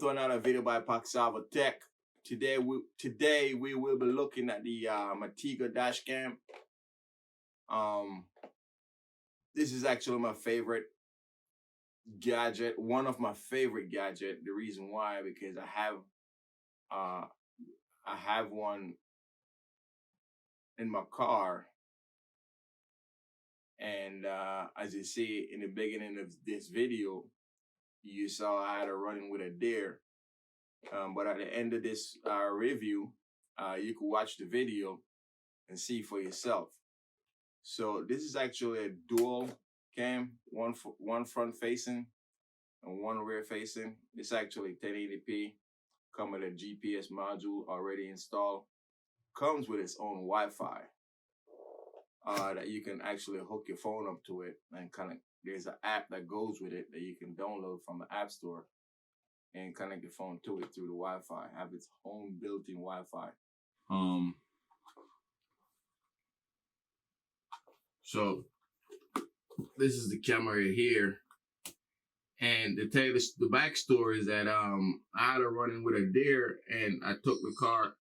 to another video by poxovotech. Today we will be looking at the Matego dash cam. This is actually my favorite gadget, one of my favorite gadget. The reason why, because I have one in my car, and as you see in the beginning of this video, you saw I had a run-in with a deer. But at the end of this review, you can watch the video and see for yourself. So this is actually a dual cam, one front facing and one rear facing. It's actually 1080p, come with a GPS module already installed. Comes with its own Wi-Fi that you can actually hook your phone up to it, and there's an app that goes with it that you can download from the App Store and connect your phone to it through the Wi-Fi. Have its own built-in Wi-Fi. So this is the camera here, and to tell you the backstory is that I had a run-in with a deer, and I took the car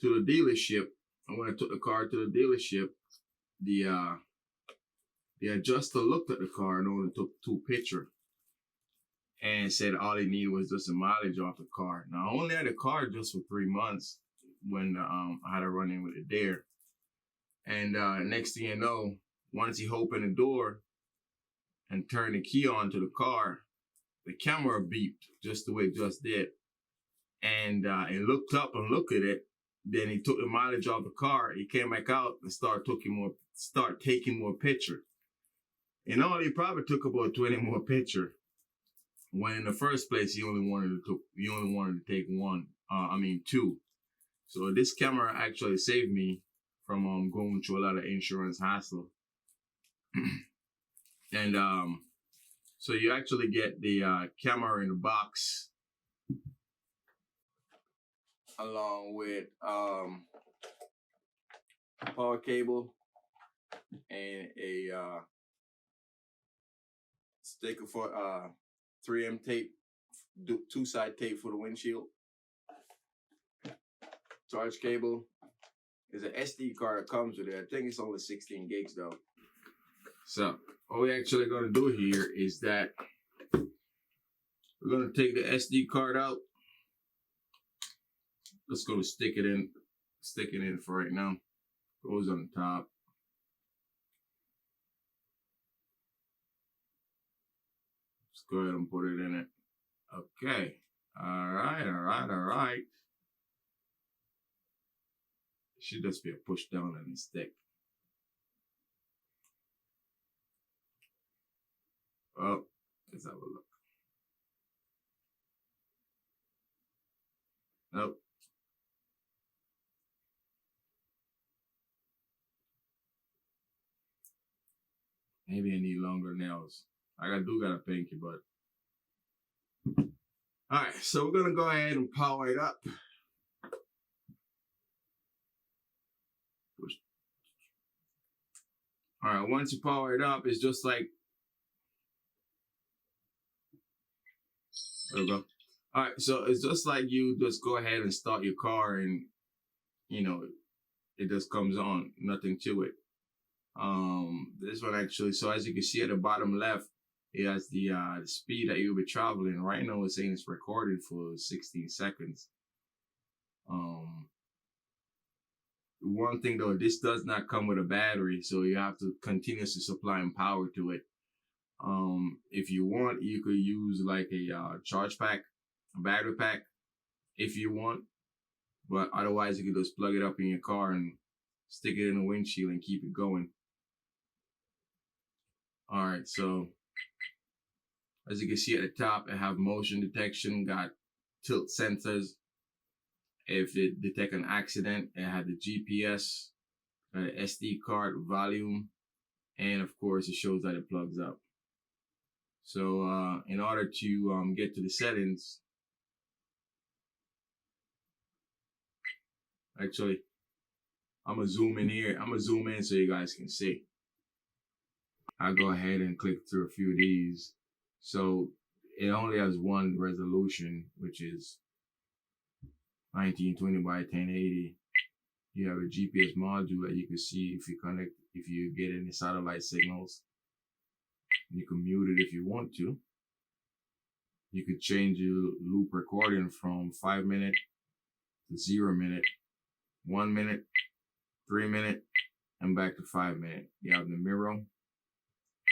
to the dealership. And when I took the car to the dealership, the adjuster looked at the car and only took 2 pictures and said all he needed was just a mileage off the car. Now, I only had the car just for 3 months when I had a run-in with a deer. And next thing you know, once he opened the door and turned the key on to the car, the camera beeped just the way it just did. And he looked up and looked at it. Then he took the mileage off the car. He came back out and start taking more pictures. And all he probably took about 20 more pictures. When in the first place he only wanted to take 2. So this camera actually saved me from going through a lot of insurance hassle. And so you actually get the camera in the box along with power cable and a sticker for 3M tape, 2-side tape for the windshield. Charge cable. There's an SD card that comes with it. I think it's only 16 gigs though. So all we're actually gonna do here is that we're gonna take the SD card out. Let's go stick it in for right now. Goes on the top. Let's go ahead and put it in it. Okay. All right. It should just be a push down on the stick. Well, let's have a look. Nope. Maybe I need longer nails. I do got a pinky, but. All right, so we're gonna go ahead and power it up. All right, once you power it up, it's just like, there we go. All right, so it's just like you just go ahead and start your car, and it just comes on, nothing to it. This one actually, so as you can see at the bottom left, it has the speed that you'll be traveling. Right now it's saying it's recorded for 16 seconds. One thing though, this does not come with a battery, so you have to continuously supply power to it. If you want, you could use like a charge pack, a battery pack, if you want. But otherwise, you can just plug it up in your car and stick it in the windshield and keep it going. All right, so as you can see at the top, it have motion detection, got tilt sensors. If it detect an accident, it had the GPS, SD card, volume, and of course it shows that it plugs up. So in order to get to the settings, actually, I'm gonna zoom in here. I'm gonna zoom in so you guys can see. I'll go ahead and click through a few of these. So it only has one resolution, which is 1920 by 1080. You have a GPS module that you can see if you get any satellite signals. You can mute it if you want to. You could change your loop recording from 5 minute to 0 minute, 1 minute, 3 minute, and back to 5 minute. You have the mirror.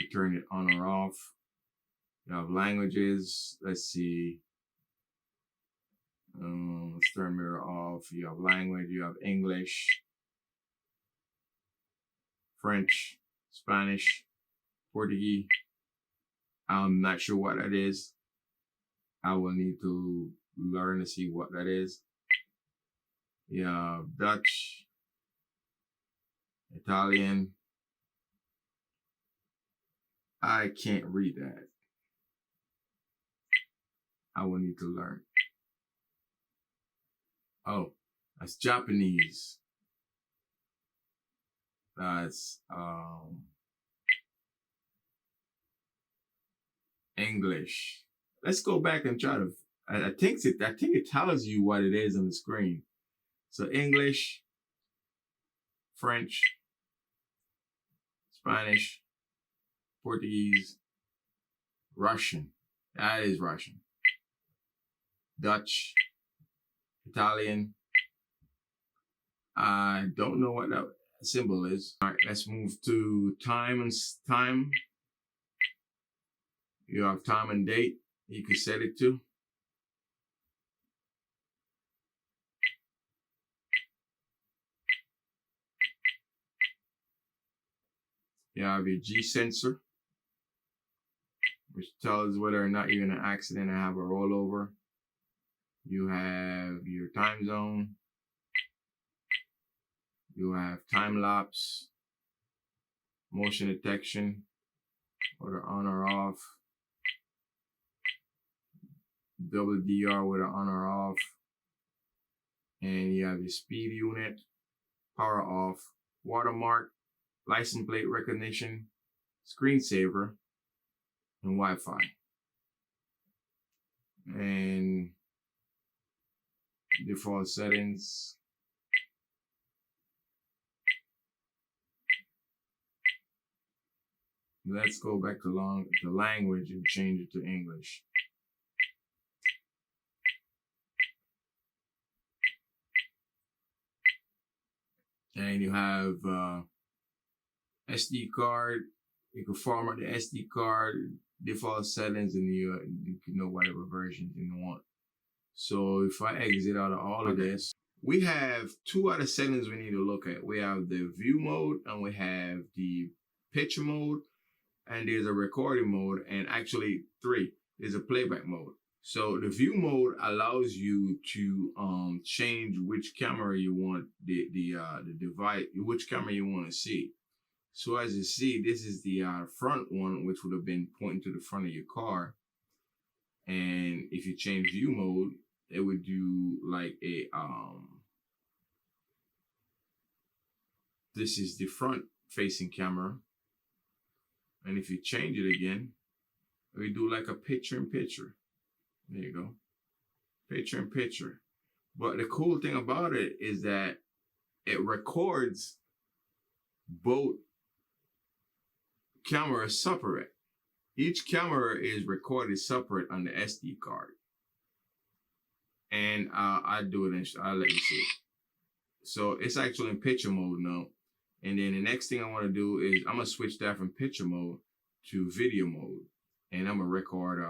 You turn it on or off. You have languages. Let's see. Let's turn mirror off. You have language. You have English, French, Spanish, Portuguese. I'm not sure what that is. I will need to learn to see what that is. You have Dutch, Italian. I can't read that. I will need to learn. Oh, that's Japanese. That's English. Let's go back and try to. I think it tells you what it is on the screen. So English, French, Spanish, Portuguese, Russian. That is Russian. Dutch, Italian. I don't know what that symbol is. All right, let's move to time and time. You have time and date. You can set it to. You have your G sensor, which tells whether or not you're in an accident and have a rollover. You have your time zone. You have time lapse, motion detection, whether on or off, WDR whether on or off, and you have your speed unit, power off, watermark, license plate recognition, screensaver, and Wi-Fi. And default settings. Let's go back to language and change it to English. And you have SD card. You can format the SD card, default settings, and you can know whatever version you want. So if I exit out of all of this, we have two other settings we need to look at. We have the view mode and we have the picture mode, and there's a recording mode, and actually three. There's a playback mode. So the view mode allows you to change which camera you want the device, which camera you want to see. So as you see, this is the front one, which would have been pointing to the front of your car. And if you change view mode, it would do like a this is the front facing camera. And if you change it again, we do like a picture in picture. There you go. Picture in picture. But the cool thing about it is that it records both cameras separate. Each camera is recorded separate on the SD card. And I do it and I'll let you see it. So it's actually in picture mode now. And then the next thing I want to do is I'm going to switch that from picture mode to video mode. And I'm going to record,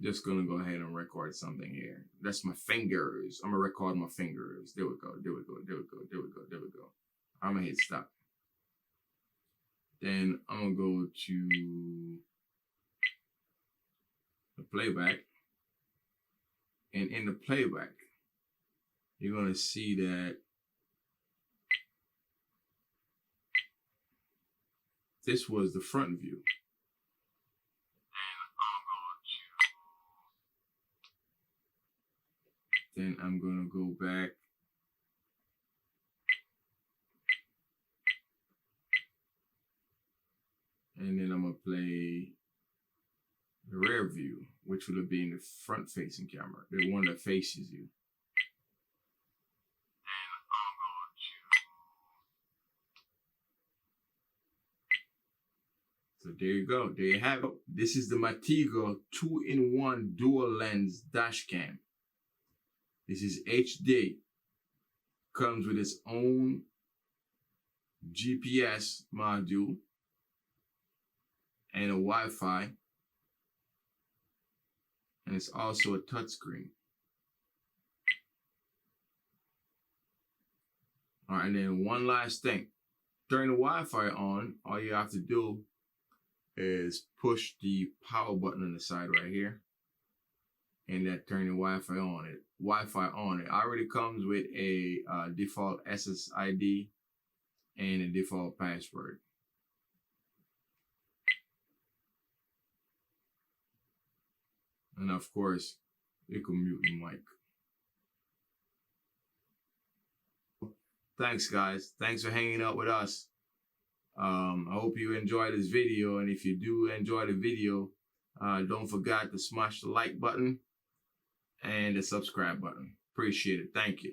just going to go ahead and record something here. That's my fingers. I'm going to record my fingers. There we go. There we go. There we go. There we go. There we go. I'm going to hit stop. Then I'm going to go to the playback. And in the playback, you're going to see that this was the front view. Then I'm going to go back. And then I'm going to play which would be in the front-facing camera, the one that faces you. So there you go. There you have it. This is the Matego 2-in-1 dual lens dash cam. This is HD. Comes with its own GPS module and a Wi-Fi. And it's also a touchscreen. All right, and then one last thing. Turn the Wi-Fi on, all you have to do is push the power button on the side right here, and that turn the Wi-Fi on. It already comes with a default SSID and a default password. And of course, you can mute the mic. Thanks, guys. Thanks for hanging out with us. I hope you enjoyed this video, and if you do enjoy the video, don't forget to smash the like button and the subscribe button. Appreciate it. Thank you.